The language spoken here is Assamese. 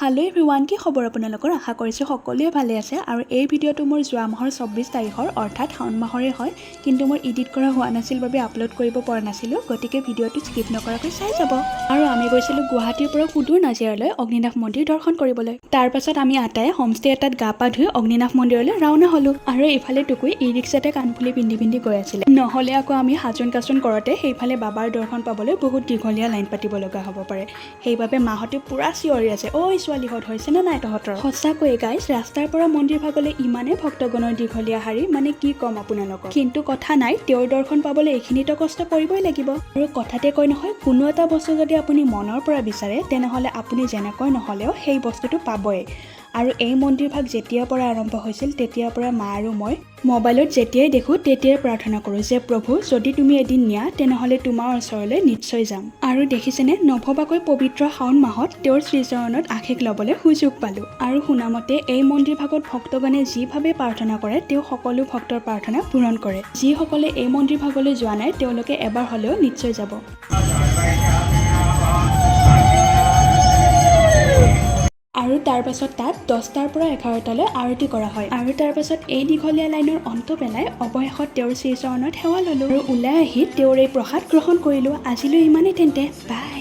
हेलो एभ्रिवान কি খবৰ আপোনালোকৰ আশা কৰিছো সকলোৱে ভালে আছে আৰু এই ভিডিওটো মোৰ যোৱা মাহৰ 24 তাৰিখৰ অৰ্থাৎ শাওন মাহৰে হয় কিন্তু মোৰ এডিট কৰা হোৱা নাছিল বাবে আপলোড কৰিব পৰা নাছিলো গতিকে ভিডিওটো স্কিপ নকৰাকৈ চাই যাব আৰু আমি গৈছিলো গুৱাহাটীৰ পৰা সুদূৰ নাজিৰালৈ অগ্নিনাভ মন্দিৰ দৰ্শন কৰিবলৈ তাৰ পাছত আমি আটাই হোমষ্টে এটাত গা পা ধুই অগ্নিনাভ মন্দিৰলৈ ৰাওনা হলো আৰু ইফালে টুকুই ই ৰিক্সাতে কাণফুলি পিন্ধি গৈ আছিল নহলে আকৌ আমি হাজুন কাচুন কৰতে সেইফালে বাবাৰ দৰ্শন পাবলৈ বহুত দীঘলীয়া লাইন পাতিব লগা হ'ব পাৰে সেইবাবে মাহতে পুৰা চিঞৰি আছে ঐ ছোৱালীহত হৈছে না নাই তহঁতৰ সঁচাকৈ গাইছ ৰাস্তাৰ পৰা মন্দিৰ ভাগলৈ ইমানে ভক্তগণৰ দীঘলীয়া হাৰি মানে কি কম আপোনালোকক কিন্তু কথা নাই তেওঁৰ দৰ্শন পাবলৈ এইখিনিতো কষ্ট কৰিবই লাগিব আৰু কথাতে কয় নহয় কোনো এটা বস্তু যদি আপুনি মনৰ পৰা বিচাৰে তেনেহলে আপুনি যেনেকৈ নহলেও সেই বস্তুটো পাবই আৰু এই মন্দিৰ ভাগ যেতিয়াৰ পৰা আৰম্ভ হৈছিল তেতিয়াৰ পৰা মা আৰু মই মোবাইলত যেতিয়াই দেখো তেতিয়াই প্ৰাৰ্থনা কৰো যে প্ৰভু যদি তুমি এদিন নিয়া তেনেহলে তোমাৰ ওচৰলৈ নিশ্চয় যাম আৰু দেখিছেনে নভবাকৈ পবিত্ৰ শাওন মাহত তেওঁৰ শ্ৰীচৰণত আশীষ ল'বলৈ সুযোগ পালো আৰু শুনামতে এই মন্দিৰ ভাগত ভক্তগণে যিভাৱে প্ৰাৰ্থনা কৰে তেওঁ সকলো ভক্তৰ প্ৰাৰ্থনা পূৰণ কৰে যিসকলে এই মন্দিৰ ভাগলৈ যোৱা নাই তেওঁলোকে এবাৰ হ'লেও নিশ্চয় যাব আৰু তাৰ পাছত তাত 10টাৰ পৰা 11টালৈ আৰতি কৰা হয় আৰু তাৰ পাছত এই দীঘলীয়া লাইনৰ অন্ত পেলাই অৱশেষত তেওঁৰ শ্ৰীচৰণত সেৱা ললো আৰু ওলাই আহি তেওঁৰ এই প্ৰসাদ গ্ৰহণ কৰিলো আজিলৈ ইমানেই তেন্তে বাই